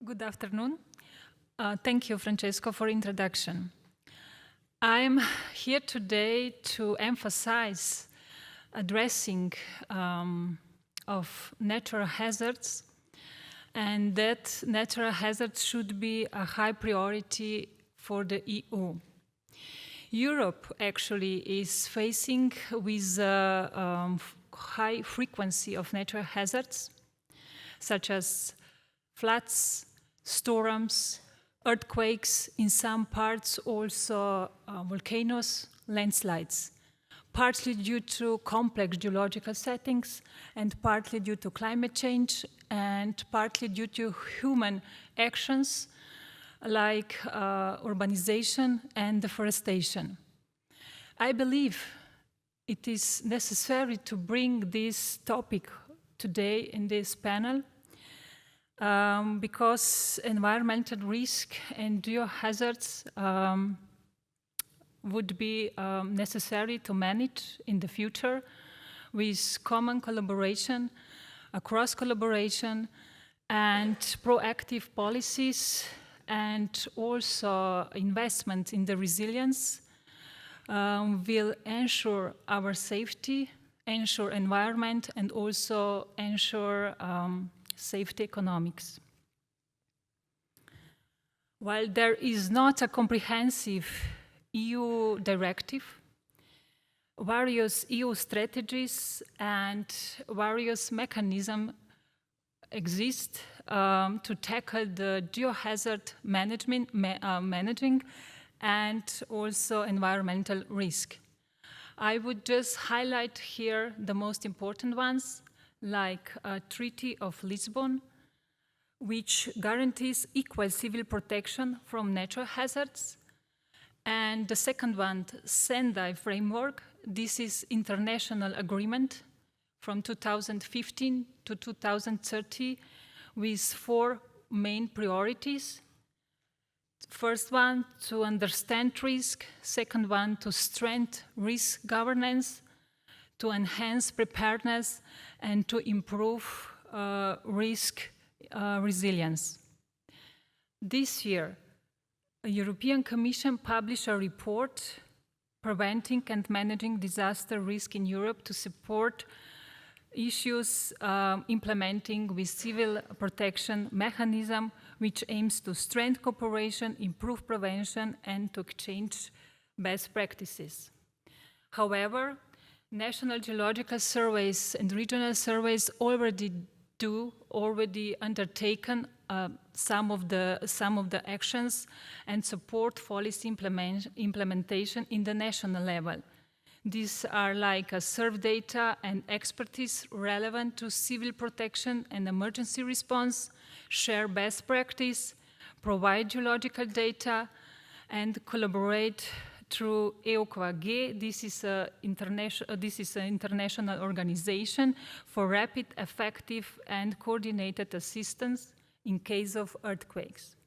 Good afternoon. Thank you, Francesco, for introduction. I'm here today to emphasize addressing of natural hazards, and that natural hazards should be a high priority for the EU. Europe actually is facing with a high frequency of natural hazards, such as floods, storms, earthquakes, in some parts also volcanoes, landslides, partly due to complex geological settings, and partly due to climate change, and partly due to human actions like urbanization and deforestation. I believe it is necessary to bring this topic today in this panel because environmental risk and geohazards would be necessary to manage in the future with common collaboration, across collaboration, and proactive policies, and also investment in the resilience will ensure our safety, ensure environment, and also ensure safety economics. While there is not a comprehensive EU directive, various EU strategies and various mechanisms exist to tackle the geohazard managing and also environmental risk. I would just highlight here the most important ones, like Treaty of Lisbon, which guarantees equal civil protection from natural hazards. And the second one, Sendai Framework. This is international agreement from 2015 to 2030 with 4 main priorities. First one, to understand risk. Second one, to strengthen risk governance, to enhance preparedness, and to improve risk resilience. This year, the European Commission published a report preventing and managing disaster risk in Europe to support issues implementing with civil protection mechanism, which aims to strengthen cooperation, improve prevention, and to exchange best practices. However, national geological surveys and regional surveys already undertaken some of the actions and support policy implementation in the national level. These are like survey data and expertise relevant to civil protection and emergency response, share best practice, provide geological data, and collaborate through EUQAG. This is an international organization for rapid, effective, and coordinated assistance in case of earthquakes.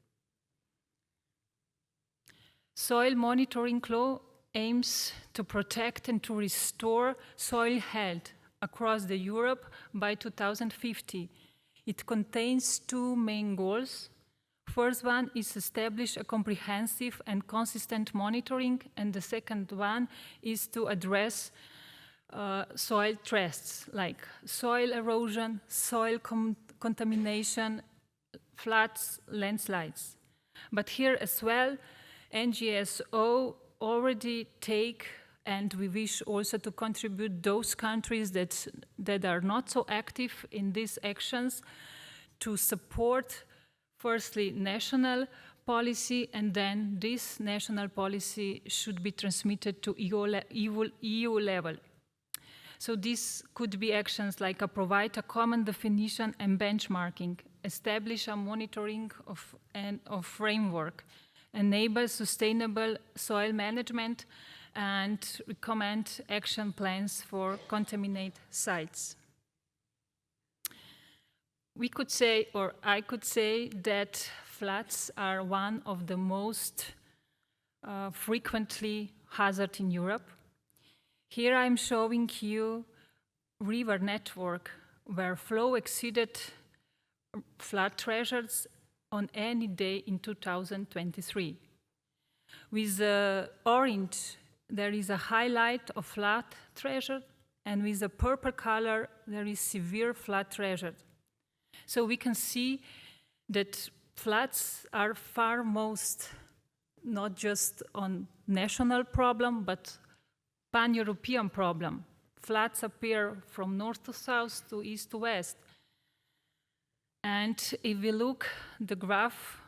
Soil monitoring law aims to protect and to restore soil health across Europe by 2050. It contains 2 main goals. First one is establish a comprehensive and consistent monitoring, and the second one is to address soil threats like soil erosion, soil contamination, floods, landslides. But here as well, NGSO already take, and we wish also to contribute those countries that are not so active in these actions to support firstly national policy, and then this national policy should be transmitted to EU level. So this could be actions like provide a common definition and benchmarking, establish a monitoring of framework, enable sustainable soil management, and recommend action plans for contaminated sites. We could say, or I could say, that floods are one of the most frequently hazard in Europe. Here I'm showing you river network where flow exceeded flood thresholds on any day in 2023. With orange, there is a highlight of flood threshold, and with the purple color, there is severe flood threshold. So we can see that floods are far most not just on national problem, but pan-European problem. Floods appear from north to south, to east to west. And if we look the graph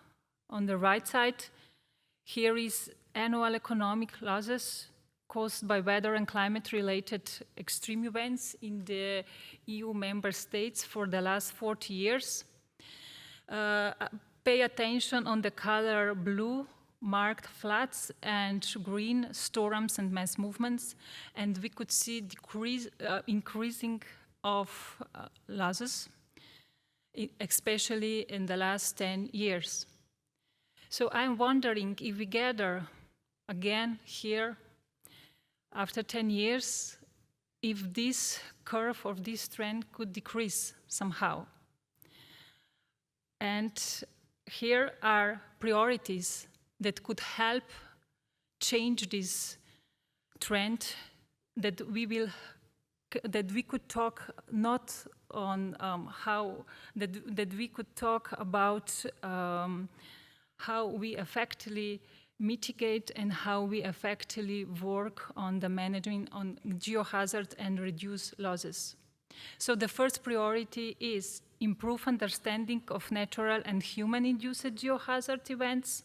on the right side, here is annual economic losses caused by weather and climate-related extreme events in the EU member states for the last 40 years. Pay attention on the color blue, marked floods, and green, storms and mass movements, and we could see increasing of losses, especially in the last 10 years. So I'm wondering if we gather again here, after 10 years, if this curve or this trend could decrease somehow. And here are priorities that could help change this trend, that we could talk not on that we could talk about how we effectively mitigate and how we effectively work on the management on geohazard and reduce losses. So the first priority is improve understanding of natural and human-induced geohazard events.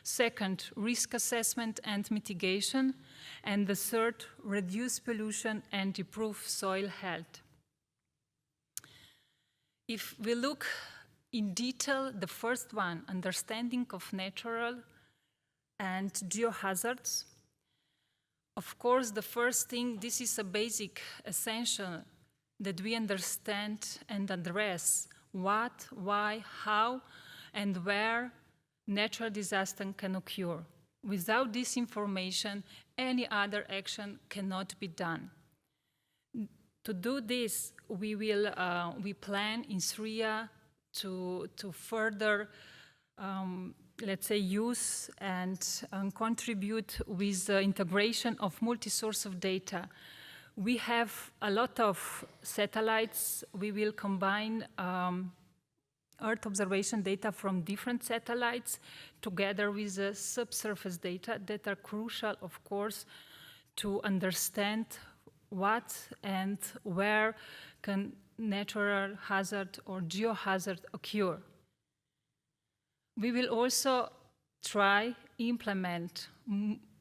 Second, risk assessment and mitigation. And the third, reduce pollution and improve soil health. If we look in detail, the first one, understanding of natural and geohazards. Of course, the first thing, this is a basic, essential, that we understand and address what, why, how, and where natural disaster can occur. Without this information, any other action cannot be done. To do this, we plan in Syria to further, let's say, use and contribute with the integration of multi-source of data. We have a lot of satellites. We will combine Earth observation data from different satellites together with the subsurface data that are crucial, of course, to understand what and where can natural hazard or geohazard occur. We will also try implement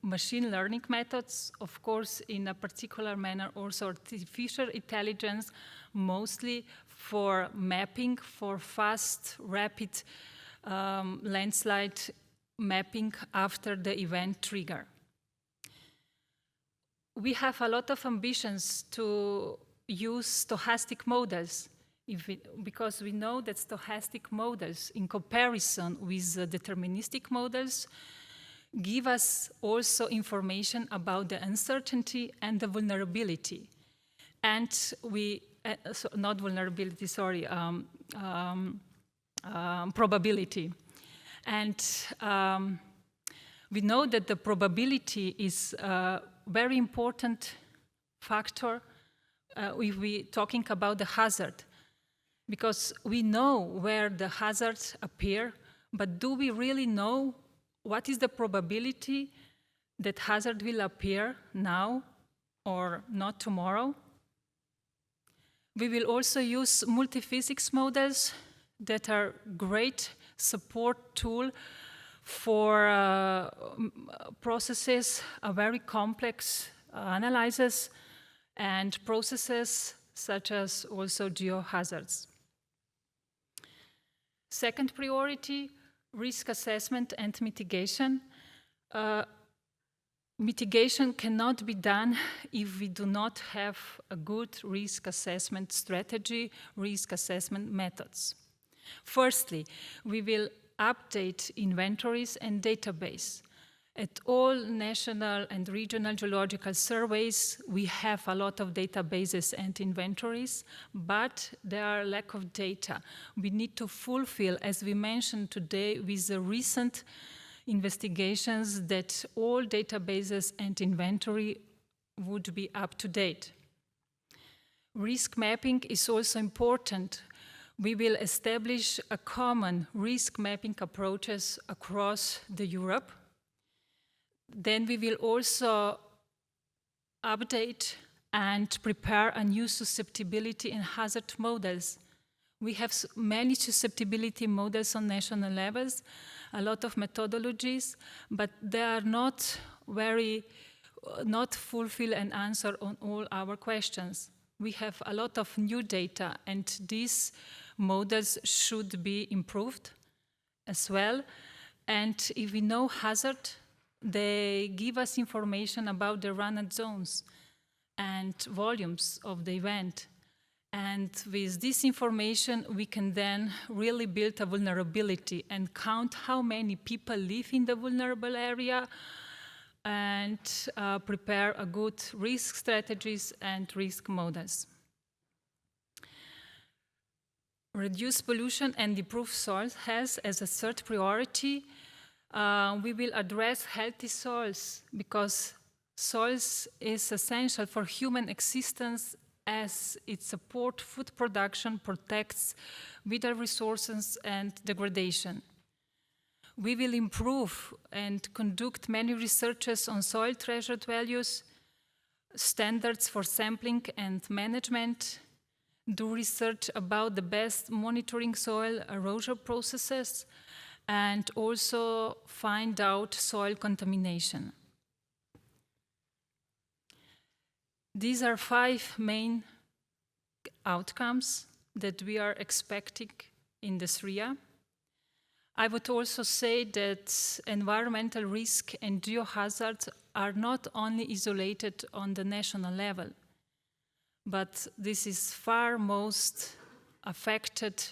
machine learning methods, of course, in a particular manner, also artificial intelligence, mostly for mapping, for fast, rapid landslide mapping after the event trigger. We have a lot of ambitions to use stochastic models, because we know that stochastic models, in comparison with deterministic models, give us also information about the uncertainty and the vulnerability. And not vulnerability, sorry, probability. And we know that the probability is a very important factor if we're talking about the hazard, because we know where the hazards appear, but do we really know what is the probability that hazard will appear now or not tomorrow? We will also use multi-physics models that are great support tool for processes, very complex analyses and processes such as also geohazards. Second priority, risk assessment and mitigation. Mitigation cannot be done if we do not have a good risk assessment strategy, risk assessment methods. Firstly, we will update inventories and database. At all national and regional geological surveys, we have a lot of databases and inventories, but there are lack of data. We need to fulfill, as we mentioned today, with the recent investigations, that all databases and inventory would be up to date. Risk mapping is also important. We will establish a common risk mapping approaches across the Europe. Then we will also update and prepare a new susceptibility and hazard models. We have many susceptibility models on national levels, a lot of methodologies, but they are not fulfill and answer on all our questions. We have a lot of new data, and these models should be improved as well. And if we know hazard, they give us information about the run-out zones and volumes of the event. And with this information, we can then really build a vulnerability and count how many people live in the vulnerable area and prepare a good risk strategies and risk models. Reduce pollution and improve soil health as a third priority. We will address healthy soils, because soils is essential for human existence, as it supports food production, protects vital resources and degradation. We will improve and conduct many researches on soil threshold values, standards for sampling and management, do research about the best monitoring soil erosion processes, and also find out soil contamination. These are 5 main outcomes that we are expecting in this area. I would also say that environmental risk and geohazards are not only isolated on the national level, but this is far most affected,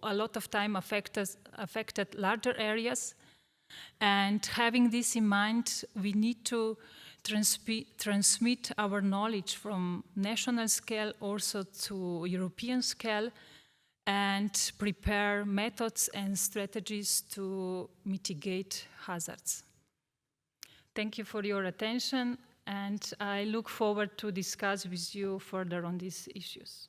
a lot of time affected larger areas. And having this in mind, we need to transmit our knowledge from national scale also to European scale, and prepare methods and strategies to mitigate hazards. Thank you for your attention, and I look forward to discuss with you further on these issues.